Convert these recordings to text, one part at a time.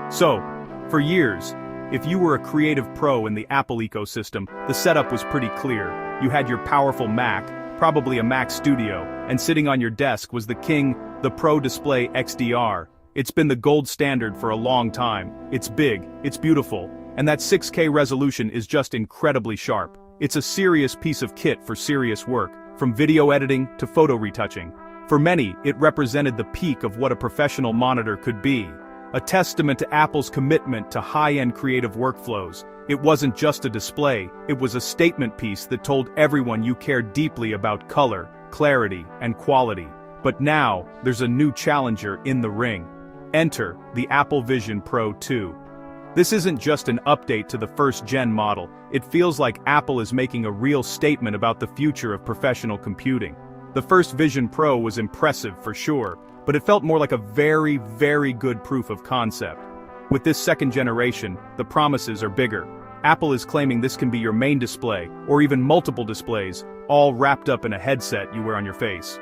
So, for years, if you were a creative pro in the Apple ecosystem, the setup was pretty clear. You had your powerful Mac, probably a Mac Studio, and sitting on your desk was the king, the Pro Display XDR. It's been the gold standard for a long time. It's big, it's beautiful, and that 6K resolution is just incredibly sharp. It's a serious piece of kit for serious work, from video editing to photo retouching. For many, it represented the peak of what a professional monitor could be. A testament to Apple's commitment to high-end creative workflows. It wasn't just a display, it was a statement piece that told everyone you cared deeply about color, clarity, and quality. But now, there's a new challenger in the ring. Enter the Apple Vision Pro 2. This isn't just an update to the first-gen model, it feels like Apple is making a real statement about the future of professional computing. The first Vision Pro was impressive for sure, but it felt more like a very, very good proof of concept. With this second generation, the promises are bigger. Apple is claiming this can be your main display, or even multiple displays, all wrapped up in a headset you wear on your face.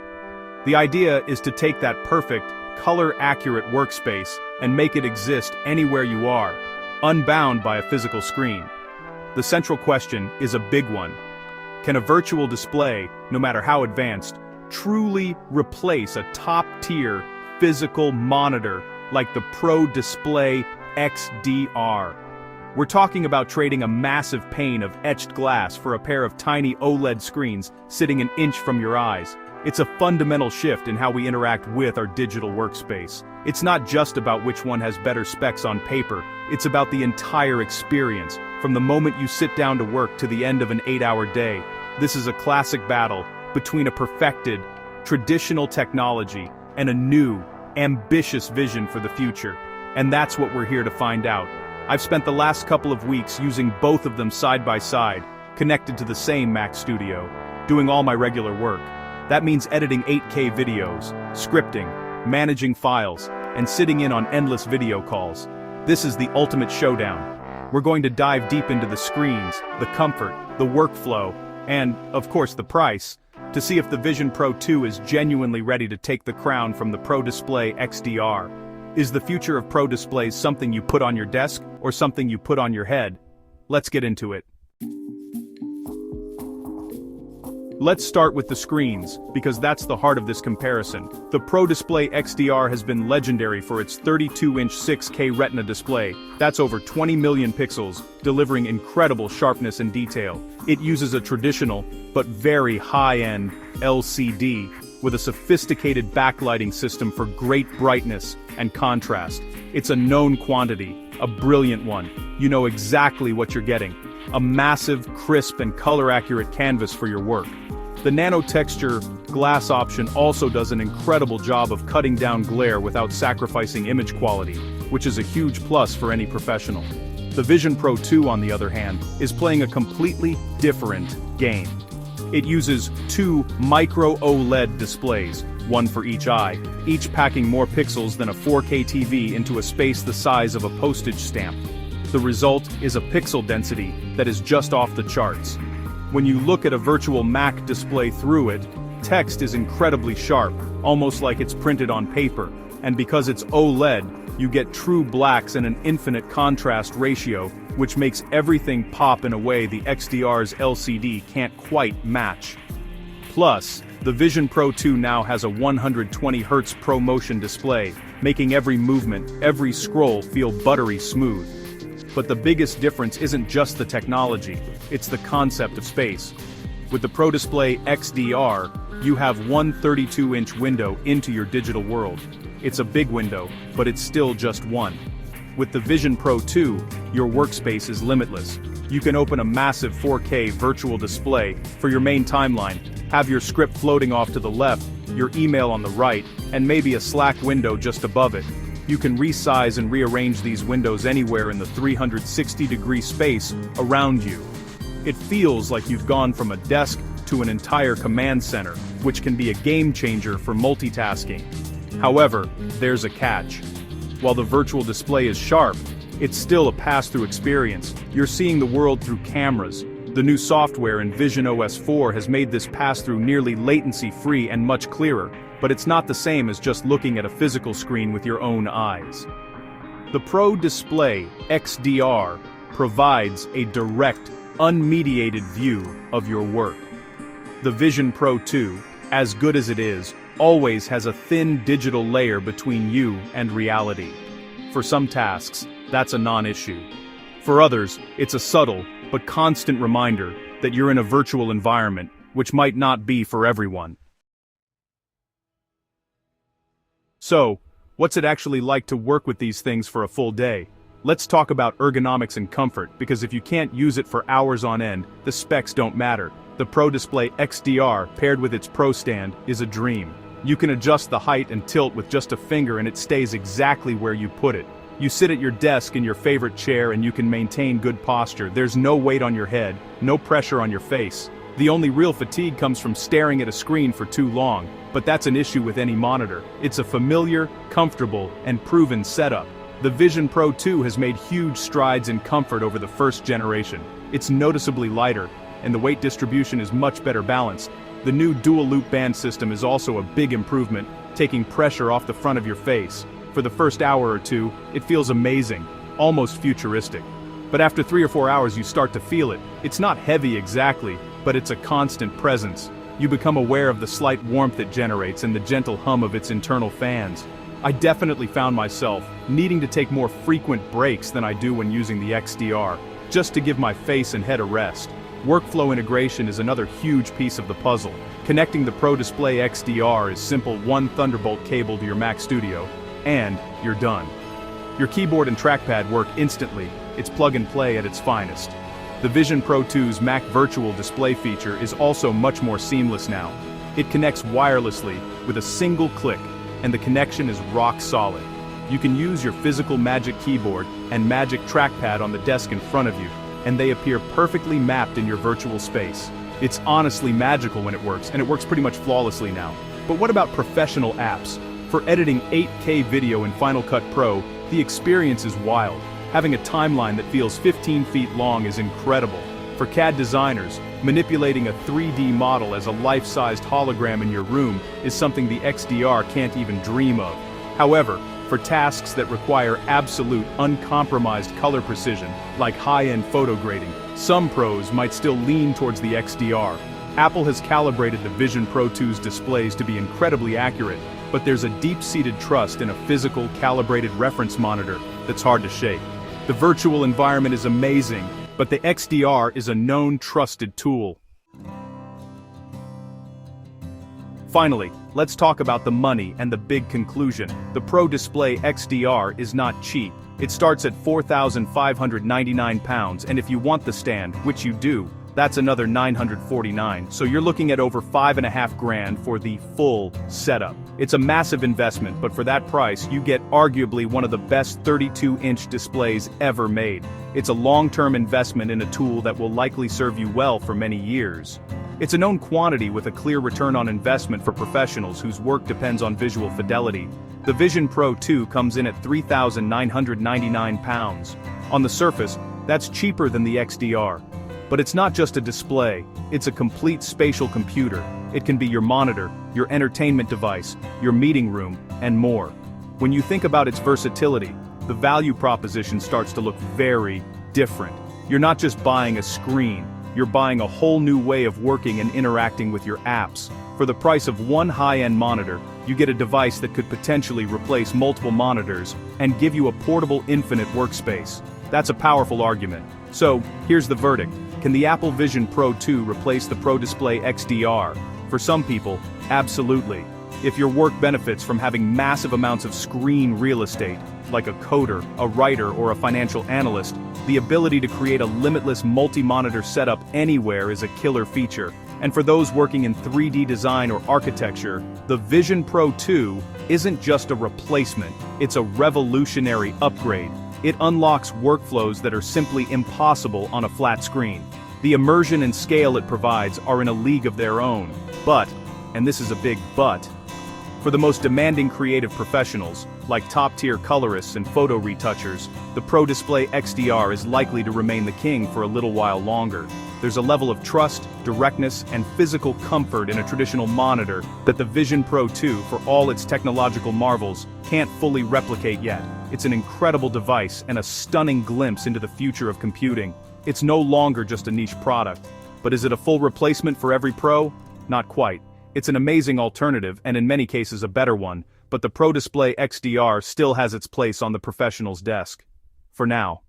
The idea is to take that perfect, color-accurate workspace and make it exist anywhere you are, unbound by a physical screen. The central question is a big one. Can a virtual display, no matter how advanced, truly replace a top-tier physical monitor like the Pro Display XDR? We're talking about trading a massive pane of etched glass for a pair of tiny OLED screens sitting an inch from your eyes. It's a fundamental shift in how we interact with our digital workspace. It's not just about which one has better specs on paper, it's about the entire experience, from the moment you sit down to work to the end of an 8-hour day. This is a classic battle between a perfected, traditional technology and a new, ambitious vision for the future. And that's what we're here to find out. I've spent the last couple of weeks using both of them side by side, connected to the same Mac Studio, doing all my regular work. That means editing 8K videos, scripting, managing files, and sitting in on endless video calls. This is the ultimate showdown. We're going to dive deep into the screens, the comfort, the workflow, and, of course, the price, to see if the Vision Pro 2 is genuinely ready to take the crown from the Pro Display XDR. Is the future of Pro Displays something you put on your desk, or something you put on your head? Let's get into it. Let's start with the screens, because that's the heart of this comparison. The Pro Display XDR has been legendary for its 32-inch 6K Retina display. That's over 20 million pixels, delivering incredible sharpness and detail. It uses a traditional, but very high-end, LCD, with a sophisticated backlighting system for great brightness and contrast. It's a known quantity, a brilliant one. You know exactly what you're getting. A massive, crisp and color-accurate canvas for your work. The nano-texture glass option also does an incredible job of cutting down glare without sacrificing image quality, which is a huge plus for any professional. The Vision Pro 2, on the other hand, is playing a completely different game. It uses two micro OLED displays, one for each eye, each packing more pixels than a 4K TV into a space the size of a postage stamp. The result is a pixel density that is just off the charts. When you look at a virtual Mac display through it, text is incredibly sharp, almost like it's printed on paper, and because it's OLED, you get true blacks and an infinite contrast ratio, which makes everything pop in a way the XDR's LCD can't quite match. Plus, the Vision Pro 2 now has a 120Hz ProMotion display, making every movement, every scroll feel buttery smooth. But the biggest difference isn't just the technology, it's the concept of space. With the Pro Display XDR, you have one 32-inch window into your digital world. It's a big window, but it's still just one. With the Vision Pro 2, your workspace is limitless. You can open a massive 4K virtual display for your main timeline, have your script floating off to the left, your email on the right, and maybe a Slack window just above it. You can resize and rearrange these windows anywhere in the 360-degree space around you. It feels like you've gone from a desk to an entire command center, which can be a game changer for multitasking. However, there's a catch. While the virtual display is sharp, it's still a pass-through experience. You're seeing the world through cameras. The new software in Vision OS 4 has made this pass-through nearly latency-free and much clearer, but it's not the same as just looking at a physical screen with your own eyes. The Pro Display XDR provides a direct, unmediated view of your work. The Vision Pro 2, as good as it is, always has a thin digital layer between you and reality. For some tasks, that's a non-issue. For others, it's a subtle but constant reminder that you're in a virtual environment, which might not be for everyone. So, what's it actually like to work with these things for a full day? Let's talk about ergonomics and comfort, because if you can't use it for hours on end, the specs don't matter. The Pro Display XDR, paired with its Pro Stand, is a dream. You can adjust the height and tilt with just a finger and it stays exactly where you put it. You sit at your desk in your favorite chair and you can maintain good posture. There's no weight on your head, no pressure on your face. The only real fatigue comes from staring at a screen for too long, but that's an issue with any monitor. It's a familiar, comfortable, and proven setup. The Vision Pro 2 has made huge strides in comfort over the first generation. It's noticeably lighter, and the weight distribution is much better balanced. The new dual-loop band system is also a big improvement, taking pressure off the front of your face. For the first hour or two, it feels amazing, almost futuristic. But after 3 or 4 hours you start to feel it. It's not heavy exactly, but it's a constant presence. You become aware of the slight warmth it generates and the gentle hum of its internal fans. I definitely found myself needing to take more frequent breaks than I do when using the XDR, just to give my face and head a rest. Workflow integration is another huge piece of the puzzle. Connecting the Pro Display XDR is simple: one Thunderbolt cable to your Mac Studio, and you're done. Your keyboard and trackpad work instantly. It's plug and play at its finest. The Vision Pro 2's Mac Virtual Display feature is also much more seamless now. It connects wirelessly with a single click, and the connection is rock solid. You can use your physical Magic Keyboard and Magic Trackpad on the desk in front of you, and they appear perfectly mapped in your virtual space. It's honestly magical when it works, and it works pretty much flawlessly now. But what about professional apps? For editing 8K video in Final Cut Pro, the experience is wild. Having a timeline that feels 15 feet long is incredible. For CAD designers, manipulating a 3D model as a life-sized hologram in your room is something the XDR can't even dream of. However, for tasks that require absolute, uncompromised color precision, like high-end photo grading, some pros might still lean towards the XDR. Apple has calibrated the Vision Pro 2's displays to be incredibly accurate, but there's a deep-seated trust in a physical, calibrated reference monitor that's hard to shake. The virtual environment is amazing, but the XDR is a known, trusted tool. Finally, let's talk about the money and the big conclusion. The Pro Display XDR is not cheap. It starts at £4,599, and if you want the stand, which you do, that's another $949, so you're looking at over $5,500 for the full setup. It's a massive investment, but for that price, you get arguably one of the best 32-inch displays ever made. It's a long-term investment in a tool that will likely serve you well for many years. It's a known quantity with a clear return on investment for professionals whose work depends on visual fidelity. The Vision Pro 2 comes in at £3,999. On the surface, that's cheaper than the XDR. But it's not just a display, it's a complete spatial computer. It can be your monitor, your entertainment device, your meeting room, and more. When you think about its versatility, the value proposition starts to look very different. You're not just buying a screen, you're buying a whole new way of working and interacting with your apps. For the price of one high-end monitor, you get a device that could potentially replace multiple monitors and give you a portable infinite workspace. That's a powerful argument. So, here's the verdict. Can the Apple Vision Pro 2 replace the Pro Display XDR? For some people, absolutely. If your work benefits from having massive amounts of screen real estate, like a coder, a writer, or a financial analyst, the ability to create a limitless multi-monitor setup anywhere is a killer feature. And for those working in 3D design or architecture, the Vision Pro 2 isn't just a replacement, it's a revolutionary upgrade. It unlocks workflows that are simply impossible on a flat screen. The immersion and scale it provides are in a league of their own. But, and this is a big but, For the most demanding creative professionals, like top-tier colorists and photo retouchers, the Pro Display XDR is likely to remain the king for a little while longer. There's a level of trust, directness, and physical comfort in a traditional monitor that the Vision Pro 2, for all its technological marvels, can't fully replicate yet. It's an incredible device and a stunning glimpse into the future of computing. It's no longer just a niche product. But is it a full replacement for every pro? Not quite. It's an amazing alternative and in many cases a better one, but the Pro Display XDR still has its place on the professional's desk. For now.